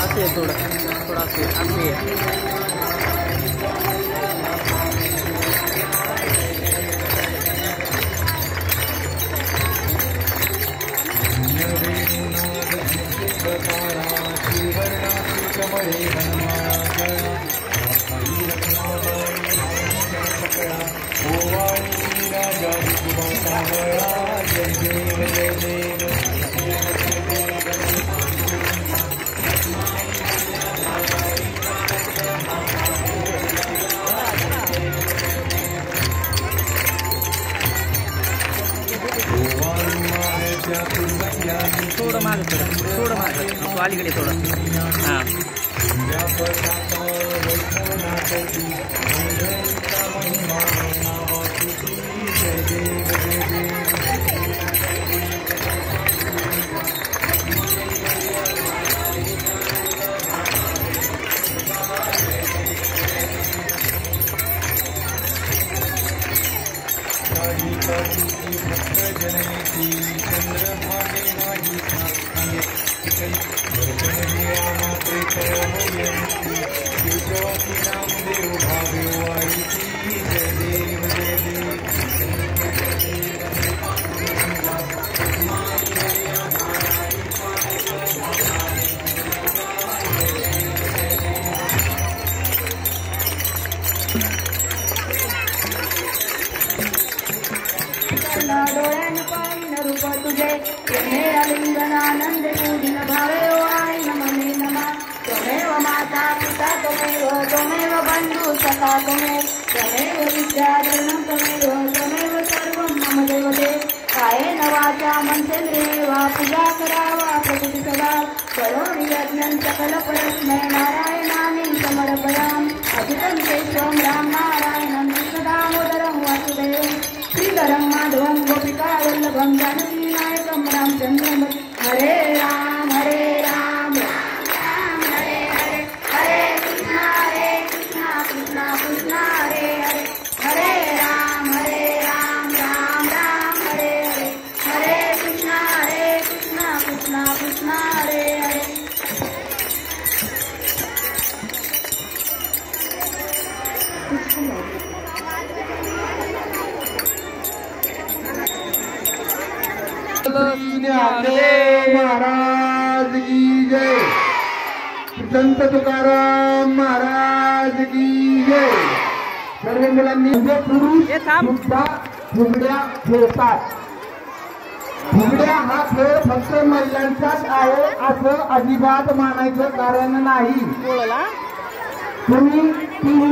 आते थोड़ा थोड़ा से आते थोडं मागे तू अलीकडे थोडं हां डोळ्यान पाहिन रूप तुझे मेरा लिंगनानंद पूजिन भावे आई नमने नमा त्वमेव माता पिता त्वमेव बंधु सखा त्वमेव विद्याधरणं त्वमेव सर्वं मम देवते कायेन वाचा मनसेन्द्रियेण वा पूजा करावा प्रकृति सदा करोमि यज्ञं सकल परस्मै नारायणानि समर्पयामि अजितं केशवं राम नारायणं कृष्णदामोदरं वासुदेवं श्रीधरं माधवं गोपिका वल्लभं जानकी नायकं रामचन्द्रं हरे राम राम राम हरे हरे हरे कृष्णा कृष्णा कृष्णा हरे हरे हरे राम राम राम हरे हरे हरे कृष्णा कृष्णा कृष्णा हरे हरे महाराज की जय। संत तुकाराम महाराज की जय। सर्व मुलांनी पुरुष सुद्धा फुगड्या खेळतात। फुगड्या हा खेळ फक्त महिलांचाच आहे असं अजिबात मानायचं कारण नाही। तुम्ही